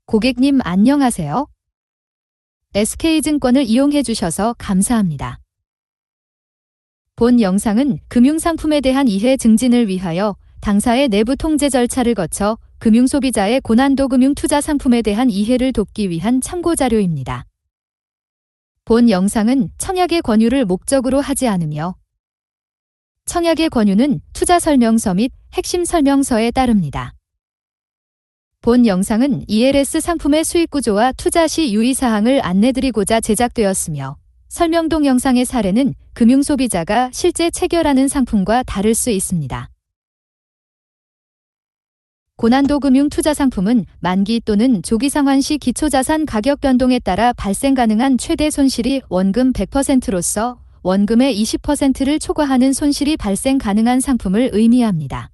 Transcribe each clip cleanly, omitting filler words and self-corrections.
고객님 안녕하세요. SK증권을 이용해 주셔서 감사합니다. 본 영상은 금융상품에 대한 이해 증진을 위하여 당사의 내부 통제 절차를 거쳐 금융소비자의 고난도 금융투자 상품에 대한 이해를 돕기 위한 참고자료입니다. 본 영상은 청약의 권유를 목적으로 하지 않으며 청약의 권유는 투자 설명서 및 핵심 설명서에 따릅니다. 본 영상은 ELS 상품의 수익 구조와 투자 시 유의사항을 안내드리고자 제작되었으며 설명 동영상의 사례는 금융소비자가 실제 체결하는 상품과 다를 수 있습니다. 고난도 금융 투자 상품은 만기 또는 조기 상환 시 기초자산 가격 변동에 따라 발생 가능한 최대 손실이 원금 100%로서 원금의 20%를 초과하는 손실이 발생 가능한 상품을 의미합니다.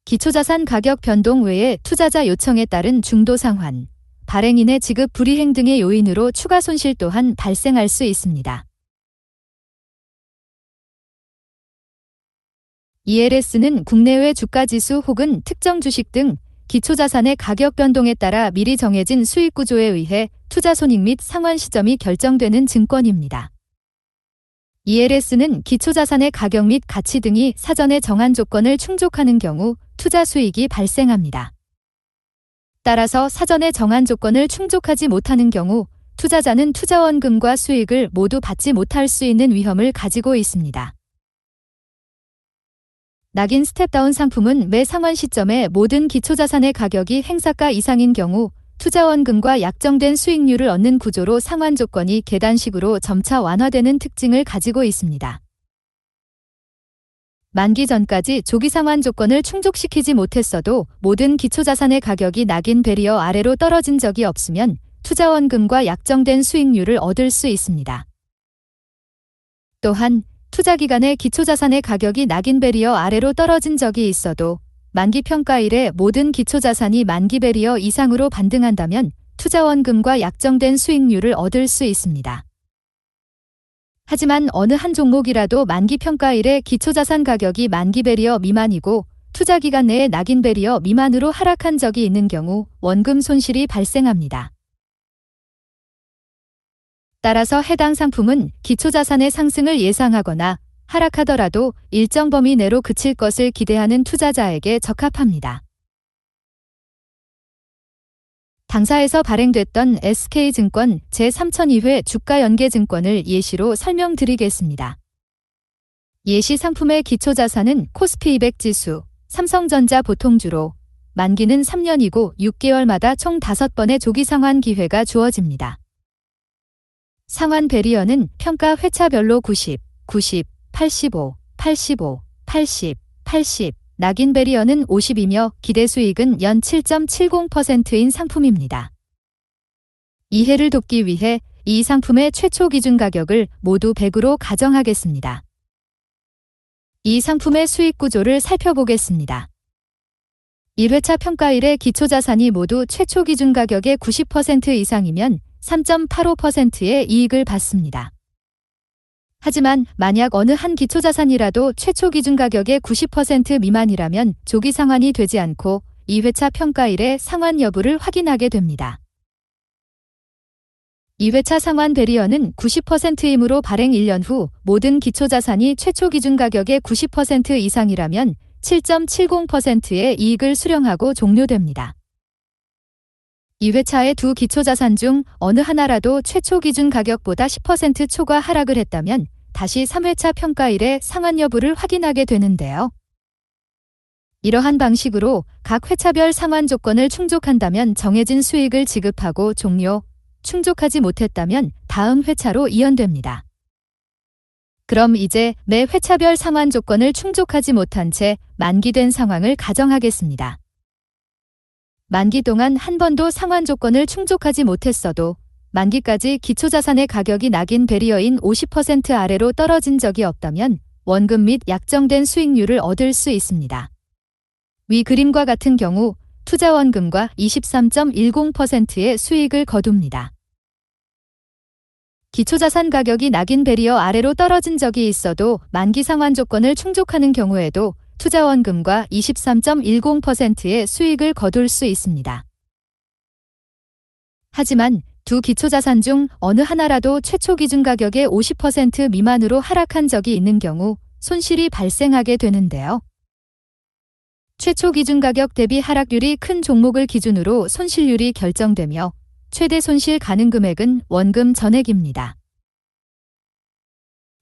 기초자산 가격 변동 외에 투자자 요청에 따른 중도 상환, 발행인의 지급 불이행 등의 요인으로 추가 손실 또한 발생할 수 있습니다. ELS는 국내외 주가지수 혹은 특정 주식 등 기초자산의 가격 변동에 따라 미리 정해진 수익 구조에 의해 투자 손익 및 상환 시점이 결정되는 증권입니다. ELS는 기초자산의 가격 및 가치 등이 사전에 정한 조건을 충족하는 경우 투자 수익이 발생합니다. 따라서 사전에 정한 조건을 충족하지 못하는 경우 투자자는 투자원금과 수익을 모두 받지 못할 수 있는 위험을 가지고 있습니다. 낙인 스텝다운 상품은 매 상환 시점에 모든 기초자산의 가격이 행사가 이상인 경우 투자원금과 약정된 수익률을 얻는 구조로 상환 조건이 계단식으로 점차 완화되는 특징을 가지고 있습니다. 만기 전까지 조기 상환 조건을 충족시키지 못했어도 모든 기초자산의 가격이 낙인 배리어 아래로 떨어진 적이 없으면 투자원금과 약정된 수익률을 얻을 수 있습니다. 또한 투자 기간에 기초자산의 가격이 낙인 배리어 아래로 떨어진 적이 있어도 만기 평가일에 모든 기초자산이 만기 배리어 이상으로 반등한다면 투자원금과 약정된 수익률을 얻을 수 있습니다. 하지만 어느 한 종목이라도 만기 평가일에 기초자산 가격이 만기 배리어 미만이고 투자 기간 내에 낙인 배리어 미만으로 하락한 적이 있는 경우 원금 손실이 발생합니다. 따라서 해당 상품은 기초자산의 상승을 예상하거나 하락하더라도 일정 범위 내로 그칠 것을 기대하는 투자자에게 적합합니다. 당사에서 발행됐던 SK증권 제3002회 주가연계증권을 예시로 설명드리겠습니다. 예시 상품의 기초자산은 코스피 200 지수, 삼성전자 보통주로 만기는 3년이고 6개월마다 총 5번의 조기 상환 기회가 주어집니다. 상환 배리어는 평가 회차별로 90, 90, 85, 85, 80, 80, 낙인 배리어는 50이며 기대 수익은 연 7.70%인 상품입니다. 이해를 돕기 위해 이 상품의 최초 기준 가격을 모두 100으로 가정하겠습니다. 이 상품의 수익 구조를 살펴보겠습니다. 1회차 평가일에 기초자산이 모두 최초 기준 가격의 90% 이상이면 3.85%의 이익을 받습니다. 하지만 만약 어느 한 기초자산이라도 최초 기준 가격의 90% 미만이라면 조기 상환이 되지 않고 2회차 평가일에 상환 여부를 확인하게 됩니다. 2회차 상환 배리어는 90%이므로 발행 1년 후 모든 기초자산이 최초 기준 가격의 90% 이상이라면 7.70%의 이익을 수령하고 종료됩니다. 2회차의 두 기초자산 중 어느 하나라도 최초 기준 가격보다 10% 초과 하락을 했다면 다시 3회차 평가일에 상환 여부를 확인하게 되는데요. 이러한 방식으로 각 회차별 상환 조건을 충족한다면 정해진 수익을 지급하고 종료, 충족하지 못했다면 다음 회차로 이연됩니다. 그럼 이제 매 회차별 상환 조건을 충족하지 못한 채 만기된 상황을 가정하겠습니다. 만기 동안 한 번도 상환 조건을 충족하지 못했어도 만기까지 기초자산의 가격이 낙인 배리어인 50% 아래로 떨어진 적이 없다면 원금 및 약정된 수익률을 얻을 수 있습니다. 위 그림과 같은 경우 투자원금과 23.10%의 수익을 거둡니다. 기초자산 가격이 낙인 배리어 아래로 떨어진 적이 있어도 만기 상환 조건을 충족하는 경우에도 투자원금과 23.10%의 수익을 거둘 수 있습니다. 하지만 두 기초자산 중 어느 하나라도 최초 기준 가격의 50% 미만으로 하락한 적이 있는 경우 손실이 발생하게 되는데요. 최초 기준 가격 대비 하락률이 큰 종목을 기준으로 손실률이 결정되며 최대 손실 가능 금액은 원금 전액입니다.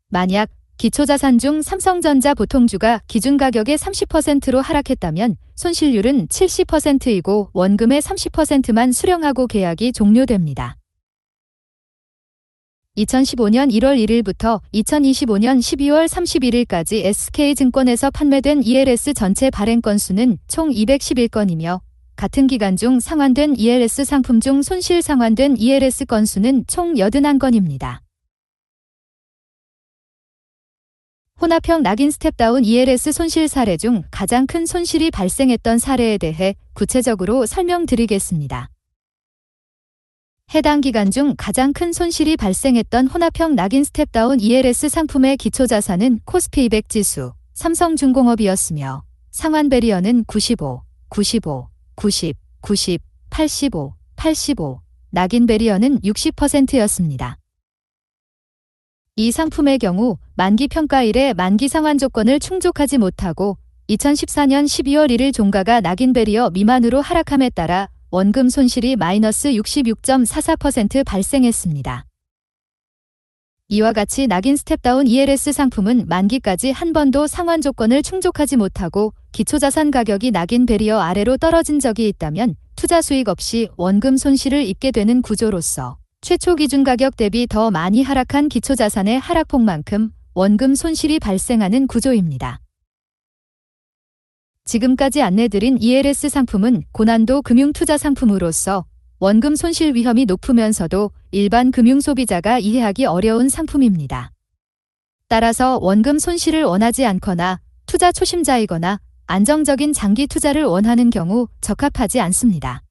만약 기초자산 중 삼성전자 보통주가 기준 가격의 30%로 하락했다면 손실률은 70%이고 원금의 30%만 수령하고 계약이 종료됩니다. 2015년 1월 1일부터 2025년 12월 31일까지 SK증권에서 판매된 ELS 전체 발행 건수는 총 211건이며 같은 기간 중 상환된 ELS 상품 중 손실 상환된 ELS 건수는 총 81건입니다. 혼합형 낙인 스텝다운 ELS 손실 사례 중 가장 큰 손실이 발생했던 사례에 대해 구체적으로 설명드리겠습니다. 해당 기간 중 가장 큰 손실이 발생했던 혼합형 낙인 스텝다운 ELS 상품의 기초자산은 코스피 200 지수, 삼성중공업이었으며 상환 배리어는 95, 95, 90, 90, 85, 85, 낙인 배리어는 60%였습니다. 이 상품의 경우 만기 평가일에 만기 상환 조건을 충족하지 못하고 2014년 12월 1일 종가가 낙인 배리어 미만으로 하락함에 따라 원금 손실이 마이너스 66.44% 발생했습니다. 이와 같이 낙인 스텝다운 ELS 상품은 만기까지 한 번도 상환 조건을 충족하지 못하고 기초자산 가격이 낙인 배리어 아래로 떨어진 적이 있다면 투자 수익 없이 원금 손실을 입게 되는 구조로서 최초 기준 가격 대비 더 많이 하락한 기초자산의 하락폭만큼 원금 손실이 발생하는 구조입니다. 지금까지 안내드린 ELS 상품은 고난도 금융투자 상품으로서 원금 손실 위험이 높으면서도 일반 금융소비자가 이해하기 어려운 상품입니다. 따라서 원금 손실을 원하지 않거나 투자 초심자이거나 안정적인 장기 투자를 원하는 경우 적합하지 않습니다.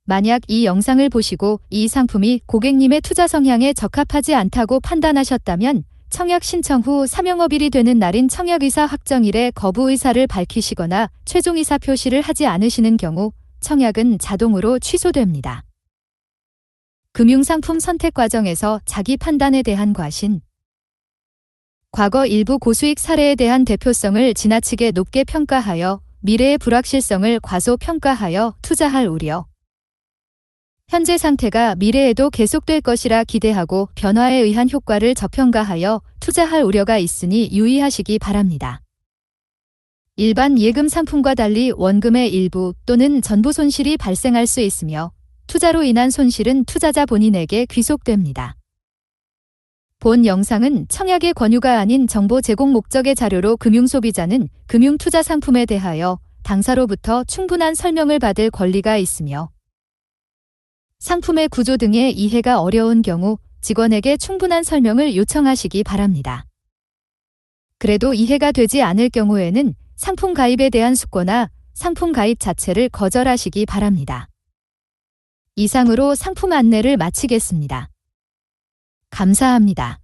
만약 이 영상을 보시고 이 상품이 고객님의 투자 성향에 적합하지 않다고 판단하셨다면 청약 신청 후 사명업일이 되는 날인 청약의사 확정일에 거부 의사를 밝히시거나 최종 의사 표시를 하지 않으시는 경우 청약은 자동으로 취소됩니다. 금융상품 선택 과정에서 자기 판단에 대한 과신, 과거 일부 고수익 사례에 대한 대표성을 지나치게 높게 평가하여 미래의 불확실성을 과소평가하여 투자할 우려, 현재 상태가 미래에도 계속될 것이라 기대하고 변화에 의한 효과를 저평가하여 투자할 우려가 있으니 유의하시기 바랍니다. 일반 예금 상품과 달리 원금의 일부 또는 전부 손실이 발생할 수 있으며 투자로 인한 손실은 투자자 본인에게 귀속됩니다. 본 영상은 청약의 권유가 아닌 정보 제공 목적의 자료로 금융소비자는 금융투자 상품에 대하여 당사로부터 충분한 설명을 받을 권리가 있으며 상품의 구조 등의 이해가 어려운 경우 직원에게 충분한 설명을 요청하시기 바랍니다. 그래도 이해가 되지 않을 경우에는 상품 가입에 대한 숙고나 상품 가입 자체를 거절하시기 바랍니다. 이상으로 상품 안내를 마치겠습니다. 감사합니다.